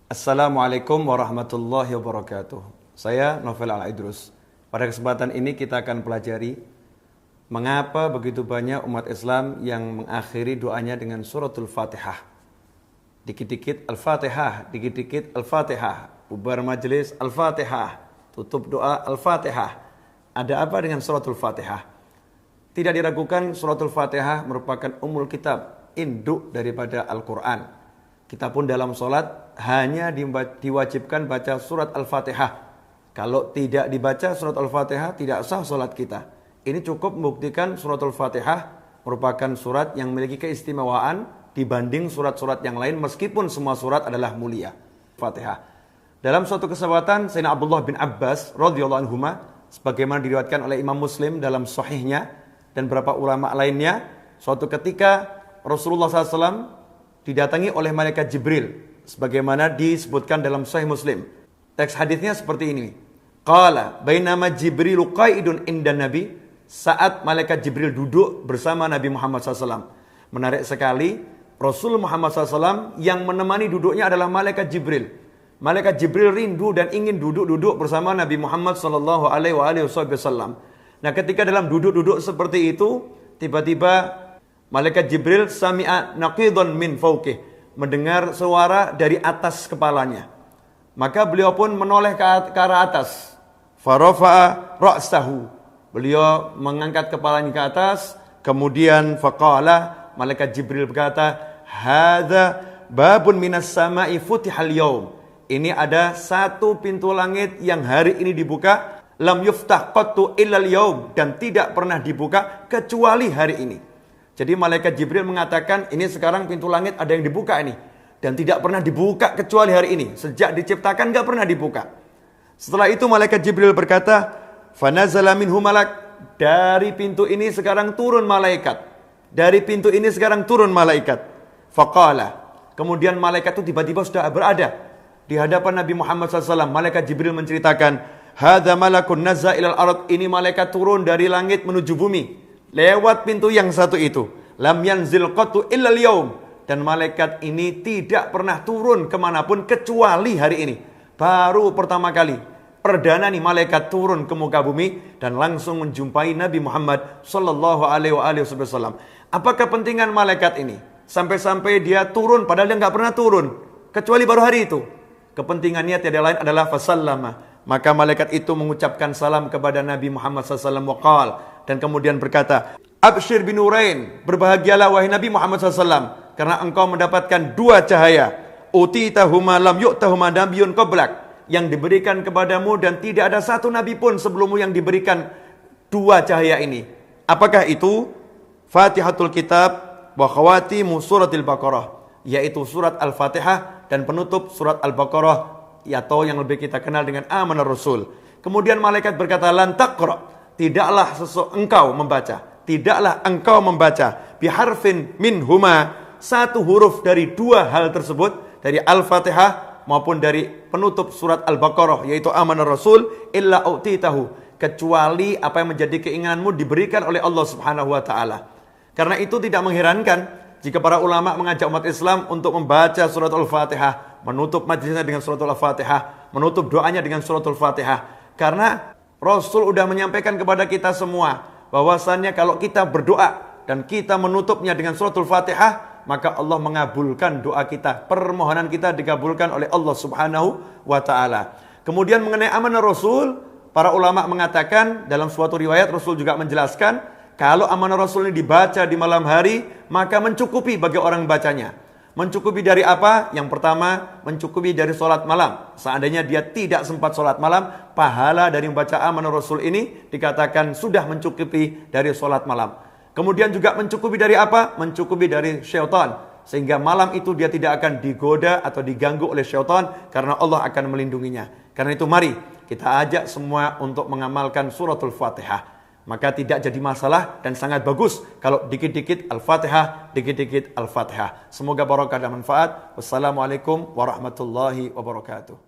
Assalamualaikum warahmatullahi wabarakatuh. Saya Novel Al-Idrus. Pada kesempatan ini kita akan pelajari mengapa begitu banyak umat Islam yang mengakhiri doanya dengan suratul Fatihah. Dikit-dikit Al-Fatihah, dikit-dikit Al-Fatihah. Bubar majelis Al-Fatihah, tutup doa Al-Fatihah. Ada apa dengan suratul Fatihah? Tidak diragukan suratul Fatihah merupakan ummul kitab, induk daripada Al-Quran. Kita pun dalam sholat hanya diwajibkan baca surat Al-Fatihah. Kalau tidak dibaca surat Al-Fatihah, tidak sah sholat kita. Ini cukup membuktikan surat Al-Fatihah merupakan surat yang memiliki keistimewaan dibanding surat-surat yang lain, meskipun semua surat adalah mulia. Fatihah. Dalam suatu kesempatan, Sayyidina Abdullah bin Abbas radhiyallahu anhuma, sebagaimana diriwayatkan oleh Imam Muslim dalam sahihnya dan beberapa ulama lainnya, suatu ketika Rasulullah SAW didatangi oleh malaikat Jibril, sebagaimana disebutkan dalam Sahih Muslim. Teks hadisnya seperti ini. Qala bainama Jibrilu qaidun indan Nabi, saat malaikat Jibril duduk bersama Nabi Muhammad SAW. Menarik sekali, Rasul Muhammad SAW yang menemani duduknya adalah malaikat Jibril. Malaikat Jibril rindu dan ingin duduk-duduk bersama Nabi Muhammad SAW. Nah, ketika dalam duduk-duduk seperti itu, tiba-tiba malaikat Jibril sami'a naqidun min fawqih, mendengar suara dari atas kepalanya. Maka beliau pun menoleh ke arah atas. Farafa'a ra'sahu. Beliau mengangkat kepalanya ke atas, kemudian faqala, malaikat Jibril berkata, hadza babun minas sama'i futihal yaum. Ini ada satu pintu langit yang hari ini dibuka, lam yuftah qattu illal yaum, dan tidak pernah dibuka kecuali hari ini. Jadi malaikat Jibril mengatakan, ini sekarang pintu langit ada yang dibuka ini. Dan tidak pernah dibuka kecuali hari ini. Sejak diciptakan gak pernah dibuka. Setelah itu malaikat Jibril berkata, fanazala minhu malak. Dari pintu ini sekarang turun malaikat. Dari pintu ini sekarang turun malaikat. Faqala. Kemudian malaikat itu tiba-tiba sudah berada di hadapan Nabi Muhammad SAW. Malaikat Jibril menceritakan, hadza malakun nazza ilal ard. Ini malaikat turun dari langit menuju bumi. Lewat pintu yang satu itu. Lam yanzil qattu illal yaum. Dan malaikat ini tidak pernah turun kemanapun kecuali hari ini. Baru pertama kali, perdana nih malaikat turun ke muka bumi dan langsung menjumpai Nabi Muhammad sallallahu alaihi wasallam. Apa kepentingan malaikat ini? Sampai-sampai dia turun padahal dia nggak pernah turun kecuali baru hari itu. Kepentingannya tiada lain adalah fasallama. Maka malaikat itu mengucapkan salam kepada Nabi Muhammad SAW waqal, dan kemudian berkata, Abshir bin Nurain, berbahagialah wahai Nabi Muhammad SAW, karena engkau mendapatkan dua cahaya. Utitahuma lam yu'tahuma nabiyyun qablak, yang diberikan kepadamu dan tidak ada satu nabi pun sebelummu yang diberikan dua cahaya ini. Apakah itu? Fatihatul kitab wa khawatimu suratil Baqarah, yaitu surat Al-Fatihah dan penutup surat Al-Baqarah, atau yang lebih kita kenal dengan Amanar Rasul. Kemudian malaikat berkata, lan taqra, tidaklah engkau membaca biharfin minhuma, satu huruf dari dua hal tersebut, dari Al-Fatihah maupun dari penutup surat Al-Baqarah yaitu Amanar Rasul, illa utitahu, kecuali apa yang menjadi keinginanmu diberikan oleh Allah Subhanahu wa taala. Karena itu tidak mengherankan jika para ulama mengajak umat Islam untuk membaca surat Al-Fatihah, menutup majlisnya dengan surat Al-Fatihah, menutup doanya dengan surat Al-Fatihah. Karena Rasul sudah menyampaikan kepada kita semua bahwasannya kalau kita berdoa dan kita menutupnya dengan surat Al-Fatihah, maka Allah mengabulkan doa kita, permohonan kita dikabulkan oleh Allah Subhanahu wa taala. Kemudian mengenai Amanah Rasul, para ulama mengatakan dalam suatu riwayat Rasul juga menjelaskan, kalau Amanah Rasul ini dibaca di malam hari, maka mencukupi bagi orang bacanya. Mencukupi dari apa? Yang pertama, mencukupi dari sholat malam. Seandainya dia tidak sempat sholat malam, pahala dari membaca Amanah Rasul ini dikatakan sudah mencukupi dari sholat malam. Kemudian juga mencukupi dari apa? Mencukupi dari syaitan. Sehingga malam itu dia tidak akan digoda atau diganggu oleh syaitan, karena Allah akan melindunginya. Karena itu mari kita ajak semua untuk mengamalkan suratul Fatihah. Maka tidak jadi masalah dan sangat bagus kalau dikit-dikit Al-Fatihah, dikit-dikit Al-Fatihah. Semoga barokah dan manfaat. Wassalamualaikum warahmatullahi wabarakatuh.